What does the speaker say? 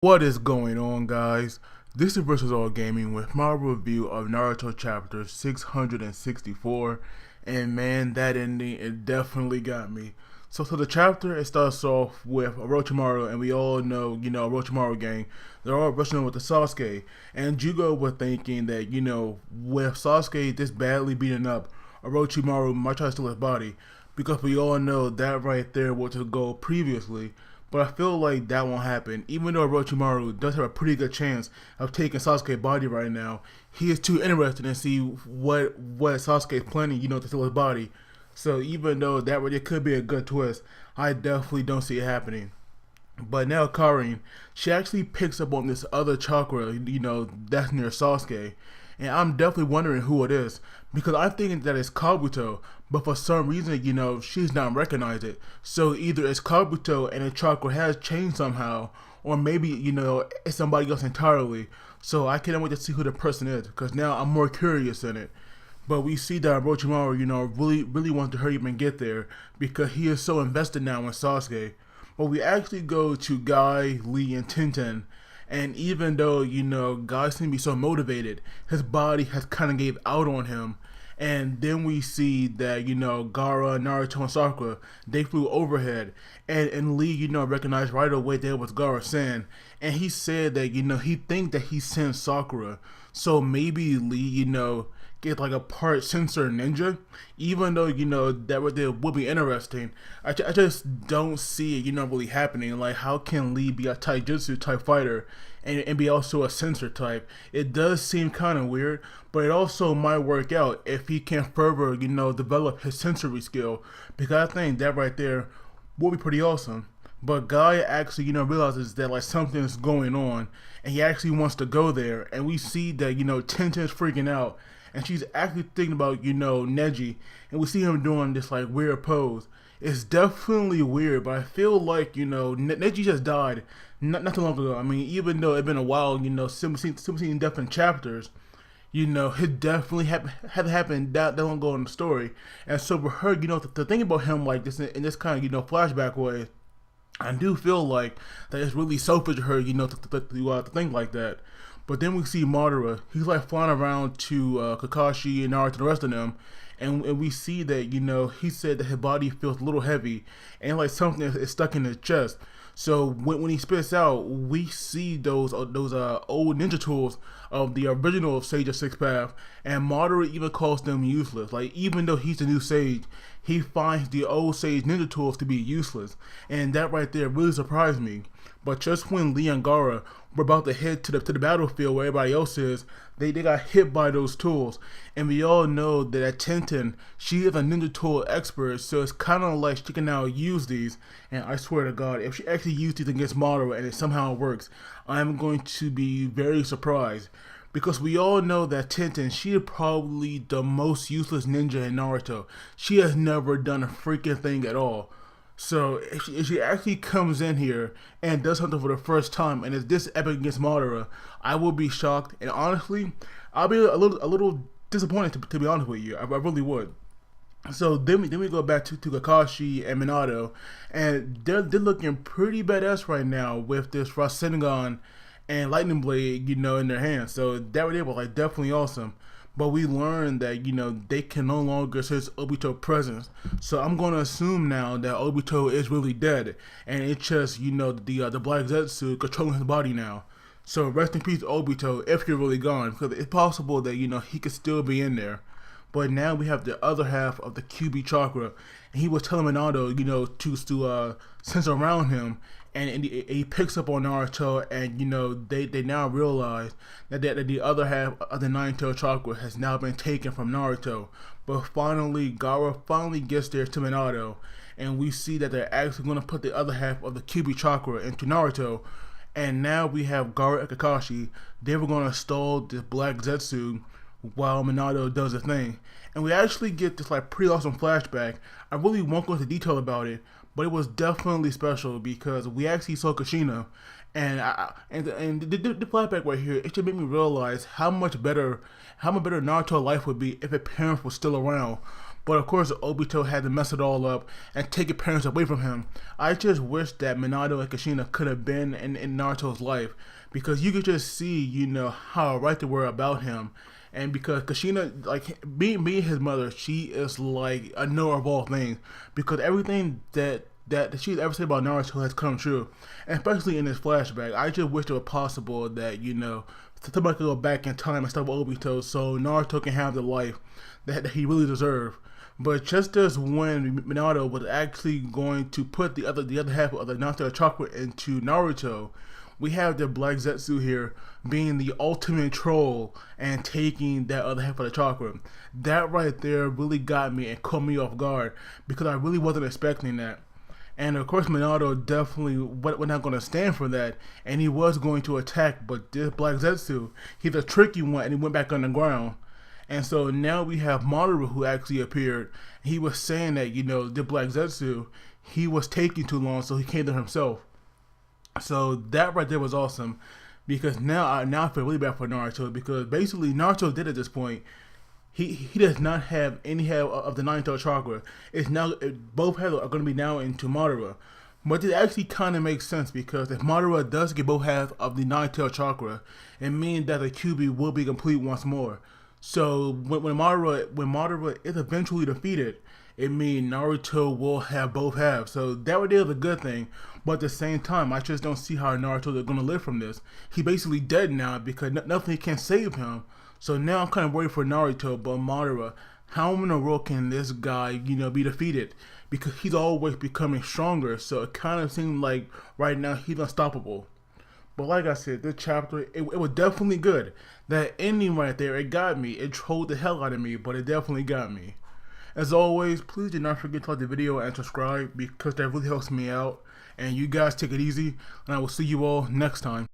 What is going on, guys? This is Versus All Gaming with my review of Naruto chapter 664, and man, that ending, it definitely got me. So the chapter, it starts off with Orochimaru, and we all know, Orochimaru gang, they're all rushing with the Sasuke, and Jugo was thinking that, with Sasuke this badly beaten up, Orochimaru might try to steal his body, because we all know that right there was the goal previously. But I feel like that won't happen. Even though Orochimaru does have a pretty good chance of taking Sasuke's body right now, he is too interested in see what Sasuke is planning, to steal his body. So even though that really could be a good twist, I definitely don't see it happening. But now Karin, she actually picks up on this other chakra, that's near Sasuke. And I'm definitely wondering who it is. Because I'm thinking that it's Kabuto, but for some reason, she's not recognized it. So either it's Kabuto and the chakra has changed somehow, or maybe, it's somebody else entirely. So I can't wait to see who the person is, because now I'm more curious in it. But we see that Orochimaru, really wants to hurry up and get there, because he is so invested now in Sasuke. But we actually go to Guy, Lee, and Tenten. And even though, Guy seems to be so motivated, his body has kind of gave out on him. And then we see that, Gaara, Naruto, and Sakura, they flew overhead. And Lee, recognized right away that it was Gaara-san. And he said that, he thinks that he sent Sakura. So maybe Lee, get like a part sensor ninja, even though that would be interesting. I just don't see it really happening. Like, how can Lee be a taijutsu type fighter and be also a sensor type? It does seem kind of weird, but it also might work out if he can further develop his sensory skill, because I think that right there will be pretty awesome. But Guy actually, realizes that like something's going on, and he actually wants to go there. And we see that Tenten's freaking out, and she's actually thinking about Neji, and we see him doing this like weird pose. It's definitely weird, but I feel like Neji just died not too long ago. I mean, even though it's been a while, 17 different chapters, it definitely had happened that long ago in the story. And so for her, to think about him like this in this kind of flashback way, I do feel like that it's really selfish of her, to think like that. But then we see Madara. He's like flying around to Kakashi and Naruto and the rest of them. And we see that, he said that his body feels a little heavy and like something is stuck in his chest. So when he spits out, we see those old ninja tools of the original Sage of Six Path, and Madara even calls them useless. Like, even though he's the new Sage, he finds the old Sage ninja tools to be useless, and that right there really surprised me. But just when Lee and Gaara were about to head to the battlefield where everybody else is, they got hit by those tools. And we all know that at Tenten, she is a ninja tool expert, so it's kind of like she can now use these. And I swear to God, if she actually used these against Madara and it somehow works, I'm going to be very surprised. Because we all know that Tenten, she is probably the most useless ninja in Naruto. She has never done a freaking thing at all. So if she actually comes in here and does something for the first time and is this epic against Madara, I will be shocked, and honestly, I'll be a little disappointed to be honest with you. I really would. So then we go back to Kakashi and Minato, and they're looking pretty badass right now with this Rasengan and Lightning Blade, in their hands. So that was like definitely awesome. But we learned that they can no longer sense Obito presence. So I'm gonna assume now that Obito is really dead, and it's just the Black Zetsu controlling his body now. So rest in peace, Obito, if you're really gone, because it's possible that he could still be in there. But now we have the other half of the QB chakra, and he was telling Minato, to sense around him, and he picks up on Naruto, and they now realize that the other half of the nine-tailed chakra has now been taken from Naruto. But finally, Gaara finally gets there to Minato, and we see that they're actually going to put the other half of the QB chakra into Naruto. And now we have Gaara and Kakashi. They were going to stall the Black Zetsu while Minato does a thing. And we actually get this like pretty awesome flashback. I really won't go into detail about it, but it was definitely special because we actually saw Kushina, and the flashback right here, it should make me realize how much better Naruto life would be if his parents were still around. But of course, Obito had to mess it all up and take his parents away from him. I just wish that Minato and Kushina could have been in Naruto's life, because you could just see, you know, how right they were about him. And because Kushina, like, being his mother, she is like a knower of all things, because everything that she's ever said about Naruto has come true, and especially in this flashback. I just wish it was possible that, you know, somebody could go back in time and stop Obito so Naruto can have the life that he really deserved. But just as when Minato was actually going to put the other half of the Naruto chakra into Naruto, we have the Black Zetsu here being the ultimate troll and taking that other half of the chakra. That right there really got me and caught me off guard, because I really wasn't expecting that. And of course, Minato definitely was not going to stand for that, and he was going to attack. But this Black Zetsu, he's a tricky one, and he went back underground. And so now we have Madara, who actually appeared. He was saying that, you know, the Black Zetsu, he was taking too long, so he came to himself. So that right there was awesome, because now I feel really bad for Naruto, because basically Naruto did at this point. He does not have any half of the ninth chakra. It's now, both halves are going to be now into Madara. But it actually kind of makes sense, because if Madara does get both halves of the ninth chakra, it means that the QB will be complete once more. So when Madara is eventually defeated, it means Naruto will have both halves. So that right there is a good thing. But at the same time, I just don't see how Naruto is going to live from this. He's basically dead now, because nothing can save him. So now I'm kind of worried for Naruto, but Madara, how in the world can this guy, you know, be defeated? Because he's always becoming stronger, so it kind of seems like right now he's unstoppable. But like I said, this chapter, it was definitely good. That ending right there, it got me. It trolled the hell out of me, but it definitely got me. As always, please do not forget to like the video and subscribe, because that really helps me out. And you guys take it easy, and I will see you all next time.